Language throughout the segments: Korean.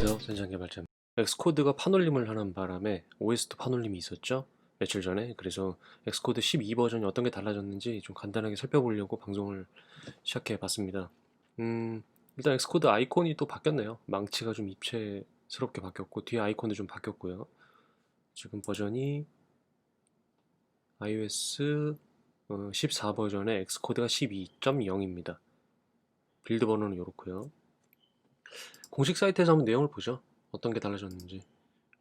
안녕하세요. 센장개발자. 엑스코드가 판올림을 하는 바람에 OS도 판올림이 있었죠? 며칠 전에. 그래서 엑스코드 12 버전이 어떤 게 달라졌는지 좀 간단하게 살펴보려고 방송을 시작해 봤습니다. 일단 엑스코드 아이콘이 또 바뀌었네요. 망치가 좀 입체스럽게 바뀌었고 뒤에 아이콘도 좀 바뀌었고요. 지금 버전이 iOS 14 버전에 엑스코드가 12.0입니다. 빌드 번호는 이렇고요. 공식 사이트에서 한번 내용을 보죠. 어떤 게 달라졌는지.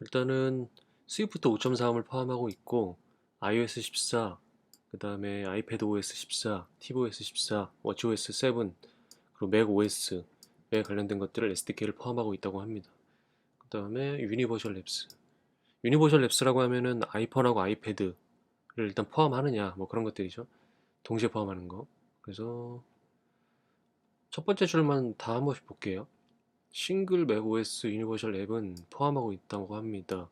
일단은 스위프트 5.3을 포함하고 있고 iOS 14, 그 다음에 iPadOS 14, tvOS 14, watchOS 7, 그리고 macOS에 관련된 것들을 SDK를 포함하고 있다고 합니다. 그 다음에 유니버셜 랩스. 유니버셜 랩스라고 하면은 아이폰하고 아이패드를 일단 포함하느냐 뭐 그런 것들이죠. 동시에 포함하는 거. 그래서 첫 번째 줄만 다 한 번씩 볼게요. 싱글 맥OS 유니버셜 앱은 포함하고 있다고 합니다.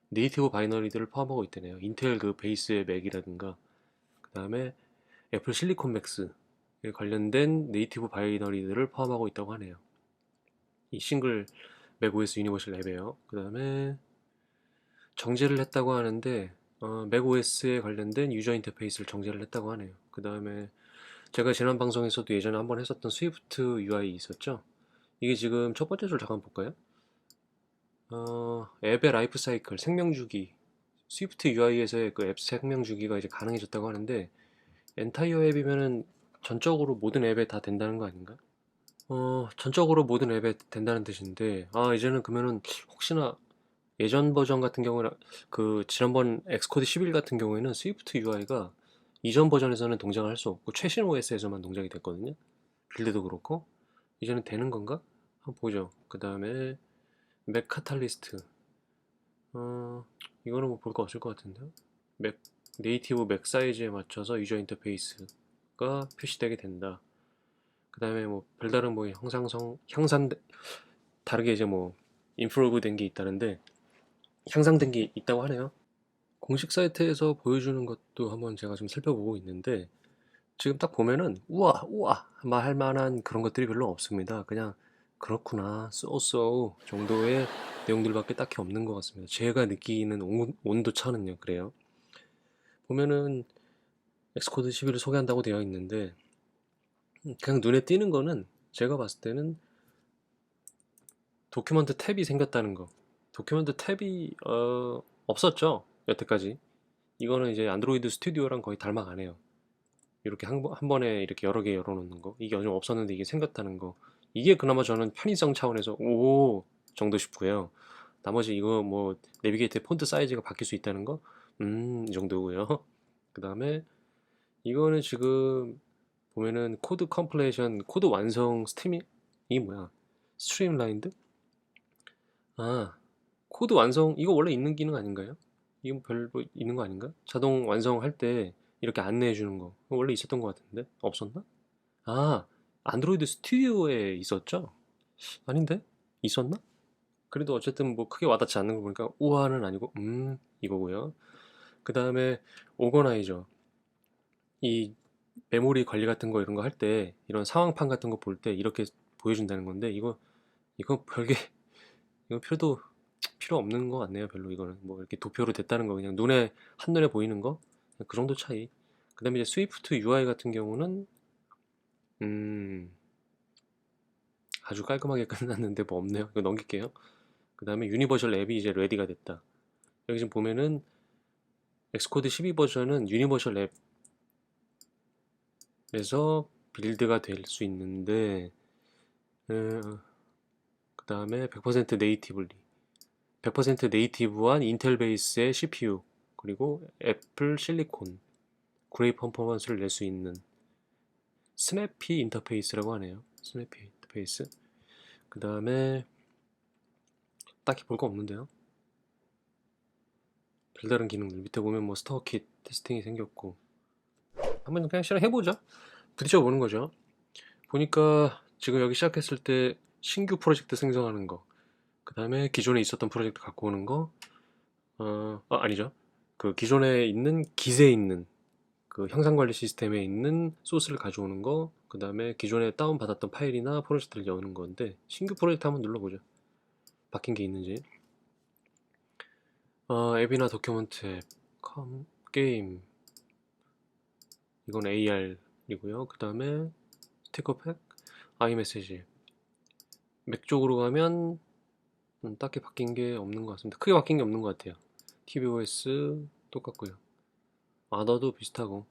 네이티브 바이너리들을 포함하고 있다네요. 인텔 그 베이스의 맥이라든가 그 다음에 애플 실리콘 맥스에 관련된 네이티브 바이너리들을 포함하고 있다고 하네요. 이 싱글 맥OS 유니버셜 앱이에요. 그 다음에 정제를 했다고 하는데 맥OS에 관련된 유저 인터페이스를 정제를 했다고 하네요. 그 다음에 제가 지난 방송에서도 예전에 한번 했었던 스위프트 UI 있었죠? 이게 지금 첫 번째 줄 잠깐 볼까요? 앱의 라이프 사이클, 생명주기, 스위프트 UI에서의 그 앱 생명주기가 이제 가능해졌다고 하는데 엔타이어 앱이면은 전적으로 모든 앱에 다 된다는 거 아닌가? 전적으로 모든 앱에 된다는 뜻인데 이제는 그러면은 혹시나 예전 버전 같은 경우는 그 지난번 엑스코드 11 같은 경우에는 스위프트 UI가 이전 버전에서는 동작을 할 수 없고 최신 OS에서만 동작이 됐거든요. 빌드도 그렇고 이제는 되는 건가? 한번 보죠. 그 다음에 맥 카탈리스트. 어, 이거는 뭐 볼 거 없을 것 같은데요. 맥, 네이티브 맥 사이즈에 맞춰서 유저 인터페이스가 표시되게 된다. 그 다음에 뭐 별다른 뭐 향상 다르게 이제 뭐 인프로브 된 게 있다는데 향상된 게 있다고 하네요. 공식 사이트에서 보여주는 것도 한번 제가 좀 살펴보고 있는데 지금 딱 보면은 우와 우와 말 만한 그런 것들이 별로 없습니다. 그냥 그렇구나 쏘쏘 정도의 내용들밖에 딱히 없는 것 같습니다. 제가 느끼는 온도 차는요 그래요. 보면은 엑스코드 11을 소개한다고 되어 있는데 그냥 눈에 띄는 거는 제가 봤을 때는 도큐먼트 탭이 생겼다는 거. 도큐먼트 탭이 없었죠 여태까지. 이거는 이제 안드로이드 스튜디오랑 거의 닮아가네요. 이렇게 한 번에 이렇게 여러 개 열어놓는 거. 이게 요즘 없었는데 이게 생겼다는 거. 이게 그나마 저는 편의성 차원에서 오 정도 싶고요. 나머지 이거 뭐 내비게이터 폰트 사이즈가 바뀔 수 있다는 거, 이 정도고요. 그 다음에 이거는 지금 보면은 코드 컴플레이션, 코드 완성 스트리밍 이게 뭐야? 스트림라인드? 아, 코드 완성 이거 원래 있는 기능 아닌가요? 이건 별로 있는 거 아닌가? 자동 완성할 때 이렇게 안내해 주는 거 원래 있었던 것 같은데 없었나? 아, 안드로이드 스튜디오에 있었죠? 아닌데? 있었나? 그래도 어쨌든 뭐 크게 와닿지 않는 거 보니까 우아는 아니고 이거고요. 그 다음에 오거나이저 이 메모리 관리 같은 거 이런 거 할 때 이런 상황판 같은 거 볼 때 이렇게 보여준다는 건데 이거 별게 이거 필요 없는 것 같네요. 별로 이거는 뭐 이렇게 도표로 됐다는 거 그냥 눈에 한눈에 보이는 거 그 정도 차이. 그 다음에 이제 스위프트 UI 같은 경우는 음 아주 깔끔하게 끝났는데 뭐 없네요. 이거 넘길게요. 그 다음에 유니버셜 앱이 이제 레디가 됐다. 여기 지금 보면은 엑스코드 12 버전은 유니버셜 앱에서 빌드가 될 수 있는데 그 다음에 100% 네이티블리 100% 네이티브한 인텔 베이스의 CPU 그리고 애플 실리콘 그레이 퍼포먼스를 낼 수 있는 스냅피 인터페이스라고 하네요. 스냅피 인터페이스. 그 다음에 딱히 볼 거 없는데요. 별다른 기능들 밑에 보면 뭐 스토어 킷 테스팅이 생겼고 한번 그냥 실행해보죠. 부딪혀 보는 거죠. 보니까 지금 여기 시작했을 때 신규 프로젝트 생성하는 거, 그 다음에 기존에 있었던 프로젝트 갖고 오는 거, 아니죠. 그 기존에 있는 기세에 있는 그 형상 관리 시스템에 있는 소스를 가져오는 거, 그 다음에 기존에 다운받았던 파일이나 프로젝트를 여는 건데 신규 프로젝트 한번 눌러보죠. 바뀐 게 있는지. 앱이나 도큐먼트 앱, 게임, 이건 AR이고요. 그 다음에 스티커팩, 아이메시지. 맥 쪽으로 가면 딱히 바뀐 게 없는 것 같습니다. 크게 바뀐 게 없는 것 같아요. tvOS 똑같고요. 아더도 비슷하고.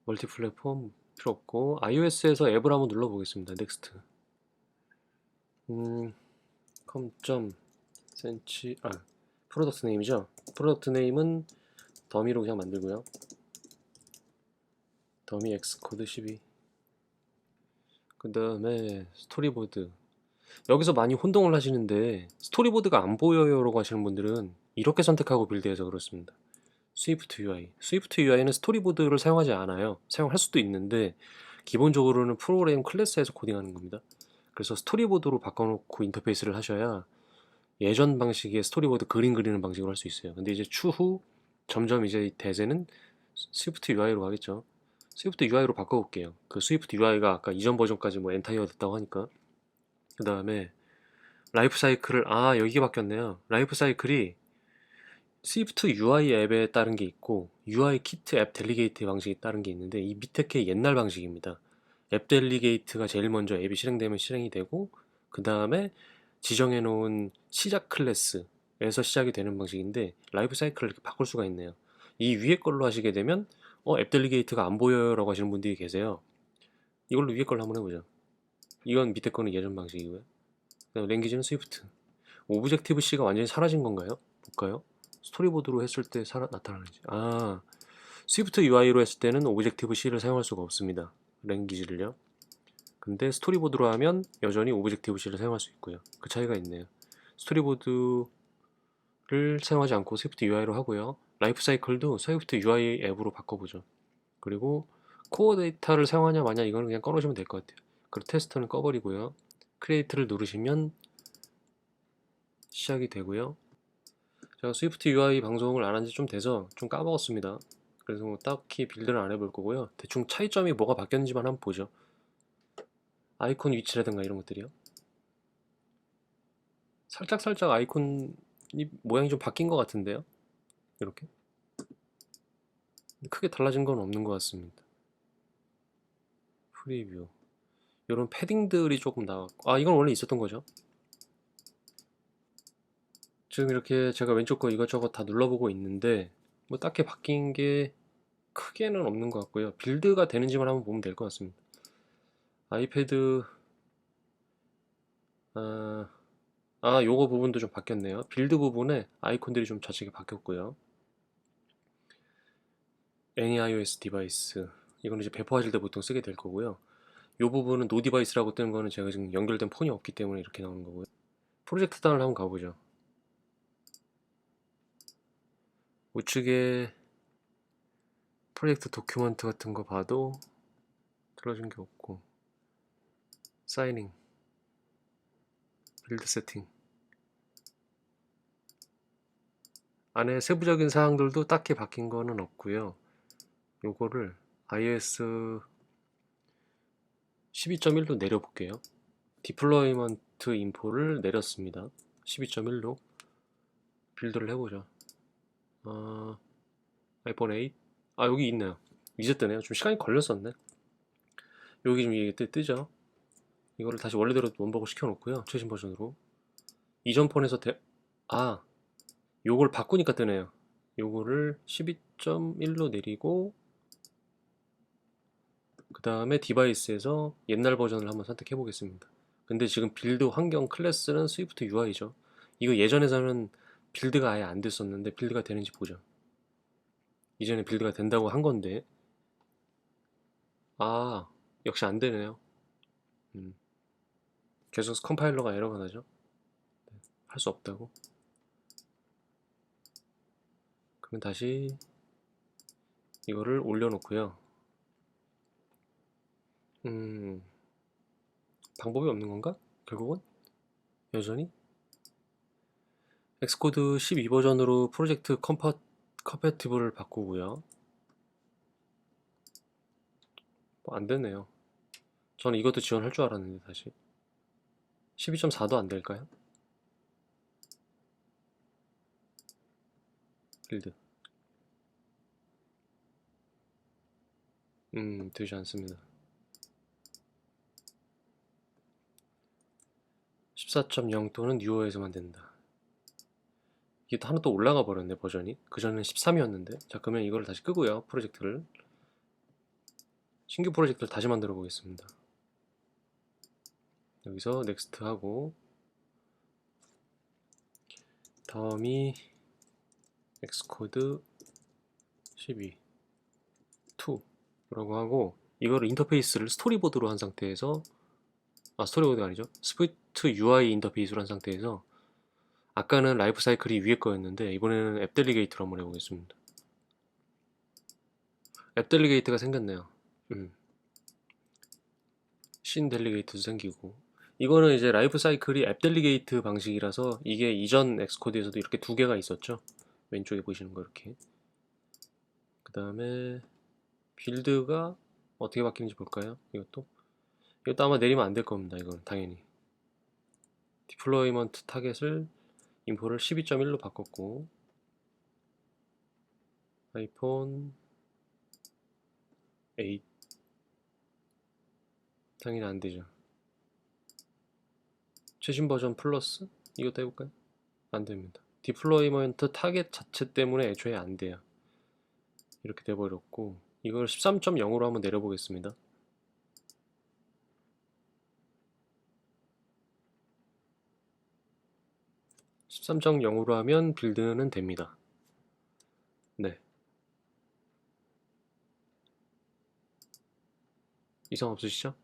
멀티 플랫폼 필요 없고. iOS에서 앱을 한번 눌러보겠습니다. 넥스트. 컴 센치 프로덕트 네임이죠. 프로덕트 네임은 더미로 그냥 만들고요. 더미 엑스코드 12. 그 다음에 스토리보드. 여기서 많이 혼동을 하시는데 스토리보드가 안 보여요 라고 하시는 분들은 이렇게 선택하고 빌드해서 그렇습니다. 스위프트 UI. 스위프트 UI는 스토리보드를 사용하지 않아요. 사용할 수도 있는데 기본적으로는 프로그램 클래스에서 코딩하는 겁니다. 그래서 스토리보드로 바꿔놓고 인터페이스를 하셔야 예전 방식의 스토리보드 그림 그리는 방식으로 할 수 있어요. 근데 이제 추후 점점 이제 대세는 스위프트 UI로 가겠죠. 스위프트 UI로 바꿔볼게요. 그 스위프트 UI가 아까 이전 버전까지 뭐 엔타이어 됐다고 하니까. 그 다음에 라이프 사이클을 여기가 바뀌었네요. 라이프 사이클이 스위프트 UI 앱에 따른 게 있고 UI 키트 앱 델리게이트 방식에 따른 게 있는데 이 밑에 게 옛날 방식입니다. 앱 델리게이트가 제일 먼저 앱이 실행되면 실행이 되고 그 다음에 지정해 놓은 시작 클래스에서 시작이 되는 방식인데 라이프 사이클을 이렇게 바꿀 수가 있네요. 이 위에 걸로 하시게 되면 앱 델리게이트가 안 보여요 라고 하시는 분들이 계세요. 이걸로 위에 걸로 한번 해보죠. 이건 밑에 거는 예전 방식이고요. 랭귀지는 스위프트. 오브젝티브 C가 완전히 사라진 건가요? 볼까요? 스토리보드로 했을 때 나타나는지. 스위프트 UI로 했을 때는 오브젝티브 C를 사용할 수가 없습니다. 랭귀지를요. 근데 스토리보드로 하면 여전히 오브젝티브 C를 사용할 수 있고요. 그 차이가 있네요. 스토리보드를 사용하지 않고 스위프트 UI로 하고요. 라이프 사이클도 스위프트 UI 앱으로 바꿔보죠. 그리고 코어 데이터를 사용하냐 마냐 이거는 그냥 꺼놓으시면 될 것 같아요. 그리고 테스터는 꺼버리고요. 크리에이트를 누르시면 시작이 되고요. 제가 스위프트 UI 방송을 안 한 지 좀 돼서 좀 까먹었습니다. 그래서 뭐 딱히 빌드를 안 해볼 거고요. 대충 차이점이 뭐가 바뀌었는지만 한번 보죠. 아이콘 위치라든가 이런 것들이요. 살짝 아이콘이 모양이 좀 바뀐 것 같은데요. 이렇게 크게 달라진 건 없는 것 같습니다. 프리뷰 이런 패딩들이 조금 나왔고 이건 원래 있었던 거죠. 지금 이렇게 제가 왼쪽 거 이것저것 다 눌러보고 있는데 뭐 딱히 바뀐 게 크게는 없는 것 같고요. 빌드가 되는지만 한번 보면 될 것 같습니다. 아이패드 요거 부분도 좀 바뀌었네요. 빌드 부분에 아이콘들이 좀 좌측에 바뀌었고요. Any iOS 디바이스 이거는 이제 배포하실 때 보통 쓰게 될 거고요. 요 부분은 노 디바이스라고 뜨는 거는 제가 지금 연결된 폰이 없기 때문에 이렇게 나오는 거고요. 프로젝트 단을 한번 가보죠. 우측에 프로젝트 도큐먼트 같은 거 봐도 들어준 게 없고 사이닝 빌드 세팅 안에 세부적인 사항들도 딱히 바뀐 거는 없고요. 요거를 iOS 12.1로 내려볼게요. 디플로이먼트 인포를 내렸습니다. 12.1로 빌드를 해보죠. 아이폰 8 여기 있네요. 이제 뜨네요. 좀 시간이 걸렸었네. 여기 좀 이게 뜨죠. 이거를 다시 원래대로 원버그 시켜놓고요. 최신 버전으로 이전 폰에서 요걸 바꾸니까 뜨네요. 요거를 12.1로 내리고 그 다음에 디바이스에서 옛날 버전을 한번 선택해 보겠습니다. 근데 지금 빌드 환경 클래스는 스위프트 UI죠. 이거 예전에서는 빌드가 아예 안 됐었는데 빌드가 되는지 보죠. 이전에 빌드가 된다고 한 건데 역시 안 되네요. 음, 계속 컴파일러가 에러가 나죠. 할 수 없다고. 그러면 다시 이거를 올려놓고요. 방법이 없는 건가? 결국은 여전히 엑스코드 12 버전으로 프로젝트 컴패티블을 바꾸고요. 안 되네요. 저는 이것도 지원할 줄 알았는데 다시 12.4도 안 될까요? 빌드. 되지 않습니다. 14.0 또는 뉴어에서만 된다. 이게 또 하나 또 올라가 버렸네, 버전이. 그전엔 13이었는데. 자, 그러면 이거를 다시 끄고요, 프로젝트를. 신규 프로젝트를 다시 만들어 보겠습니다. 여기서 넥스트 하고 더미 엑스코드 12 2라고 하고, 이거를 인터페이스를 스토리보드로 한 상태에서, 스토리보드가 아니죠, 스위프트 UI 인터페이스로 한 상태에서, 아까는 라이프 사이클이 위에 거였는데 이번에는 앱 델리게이트로 한번 해보겠습니다. 앱 델리게이트가 생겼네요. 신 델리게이트도 생기고. 이거는 이제 라이프 사이클이 앱 델리게이트 방식이라서, 이게 이전 엑스코드에서도 이렇게 두 개가 있었죠. 왼쪽에 보시는 거 이렇게. 그 다음에 빌드가 어떻게 바뀌는지 볼까요? 이것도 아마 내리면 안 될 겁니다. 이건 당연히 디플로이먼트 타겟을 인포를 12.1로 바꿨고, 아이폰 8 당연히 안 되죠. 최신 버전 플러스 이것도 해볼까요? 안 됩니다. 디플로이먼트 타겟 자체 때문에 애초에 안 돼요. 이렇게 돼버렸고, 이걸 13.0으로 한번 내려보겠습니다. 13.0으로 하면 빌드는 됩니다. 네. 이상 없으시죠?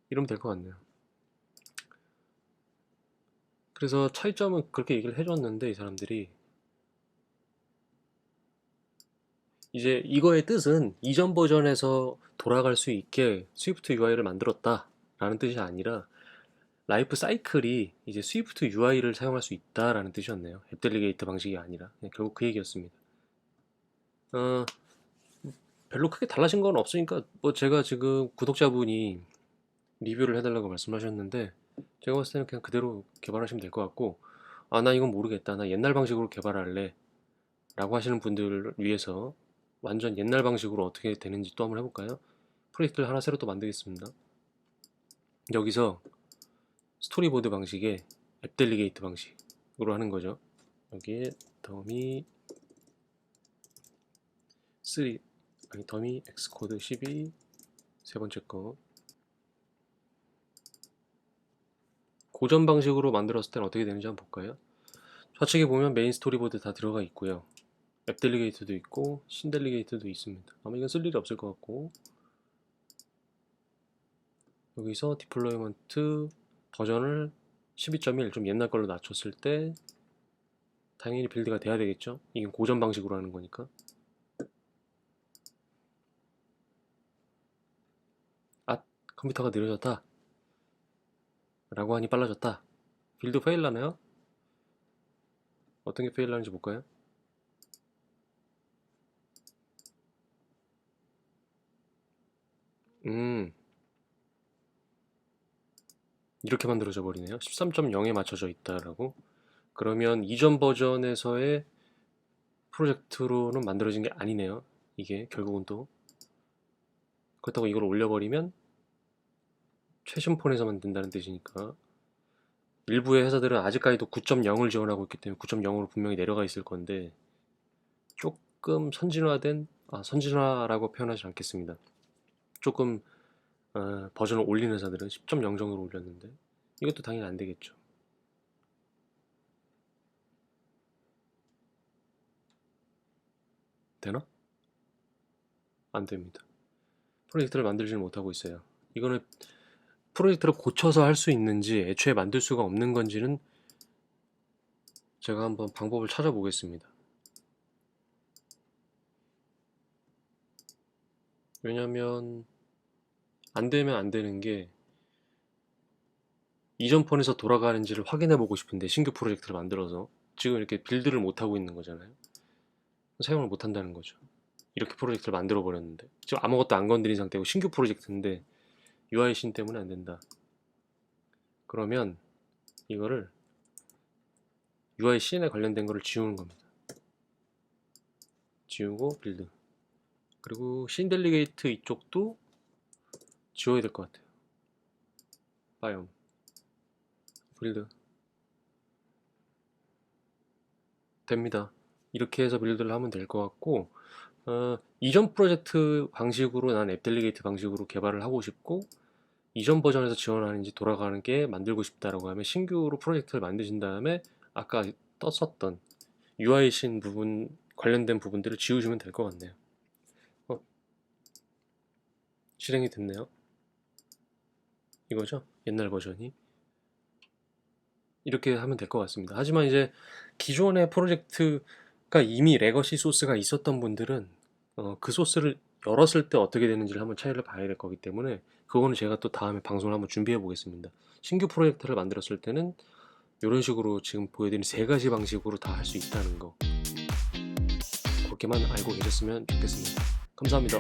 이러면 될 것 같네요. 그래서 차이점은 그렇게 얘기를 해줬는데, 이 사람들이 이제 이거의 뜻은 이전 버전에서 돌아갈 수 있게 스위프트 UI를 만들었다 라는 뜻이 아니라, 라이프 사이클이 이제 스위프트 UI를 사용할 수 있다라는 뜻이었네요. 앱 델리게이트 방식이 아니라. 결국 그 얘기였습니다. 어, 별로 크게 달라진 건 없으니까, 뭐 제가 지금 구독자분이 리뷰를 해달라고 말씀하셨는데, 제가 봤을 때는 그냥 그대로 개발하시면 될 것 같고, 나 이건 모르겠다, 나 옛날 방식으로 개발할래 라고 하시는 분들을 위해서 완전 옛날 방식으로 어떻게 되는지 또 한번 해볼까요? 프로젝트를 하나 새로 또 만들겠습니다. 여기서 스토리보드 방식의 앱 델리게이트 방식으로 하는 거죠. 여기에 더미 3, 아니 더미 엑스코드 12 세 번째 거. 고전 방식으로 만들었을 때는 어떻게 되는지 한번 볼까요? 좌측에 보면 메인 스토리보드 다 들어가 있고요. 앱 델리게이트도 있고 신 델리게이트도 있습니다. 아마 이건 쓸 일이 없을 것 같고, 여기서 디플로이먼트 버전을 12.1 좀 옛날 걸로 낮췄을 때 당연히 빌드가 돼야 되겠죠. 이건 고전 방식으로 하는 거니까. 컴퓨터가 느려졌다 라고 하니 빨라졌다. 빌드 페일 나나요? 어떤 게 페일 나는지 볼까요? 이렇게 만들어져 버리네요. 13.0에 맞춰져 있다라고. 그러면 이전 버전에서의 프로젝트로는 만들어진 게 아니네요. 이게 결국은 또. 그렇다고 이걸 올려버리면 최신 폰에서만 된다는 뜻이니까. 일부의 회사들은 아직까지도 9.0을 지원하고 있기 때문에 9.0으로 분명히 내려가 있을 건데, 조금 선진화라고 표현하지 않겠습니다. 조금 버전을 올린 회사들은 10.0 정도로 올렸는데, 이것도 당연히 안 되겠죠. 되나? 안 됩니다. 프로젝트를 만들지는 못하고 있어요. 이거는 프로젝트를 고쳐서 할 수 있는지, 애초에 만들 수가 없는 건지는 제가 한번 방법을 찾아보겠습니다. 왜냐면 안 되면 안 되는 게, 이전 폰에서 돌아가는지를 확인해 보고 싶은데 신규 프로젝트를 만들어서 지금 이렇게 빌드를 못 하고 있는 거잖아요. 사용을 못 한다는 거죠. 이렇게 프로젝트를 만들어 버렸는데 지금 아무것도 안 건드린 상태고 신규 프로젝트인데 UI 신 때문에 안 된다. 그러면 이거를 UI 씬에 관련된 거를 지우는 겁니다. 지우고 빌드. 그리고 신델리게이트 이쪽도 지워야 될 것 같아요. 바이옴 빌드 됩니다. 이렇게 해서 빌드를 하면 될 것 같고, 이전 프로젝트 방식으로 난 앱델리게이트 방식으로 개발을 하고 싶고, 이전 버전에서 지원하는지 돌아가는 게 만들고 싶다라고 하면 신규로 프로젝트를 만드신 다음에 아까 떴었던 UI 신 부분 관련된 부분들을 지우시면 될 것 같네요. 실행이 됐네요. 이거죠? 옛날 버전이. 이렇게 하면 될 것 같습니다. 하지만 이제 기존의 프로젝트가 이미 레거시 소스가 있었던 분들은 그 소스를 열었을 때 어떻게 되는지를 한번 차이를 봐야 될 거기 때문에 그거는 제가 또 다음에 방송을 한번 준비해 보겠습니다. 신규 프로젝트를 만들었을 때는 이런 식으로 지금 보여드린 세 가지 방식으로 다 할 수 있다는 거, 그렇게만 알고 계셨으면 좋겠습니다. 감사합니다.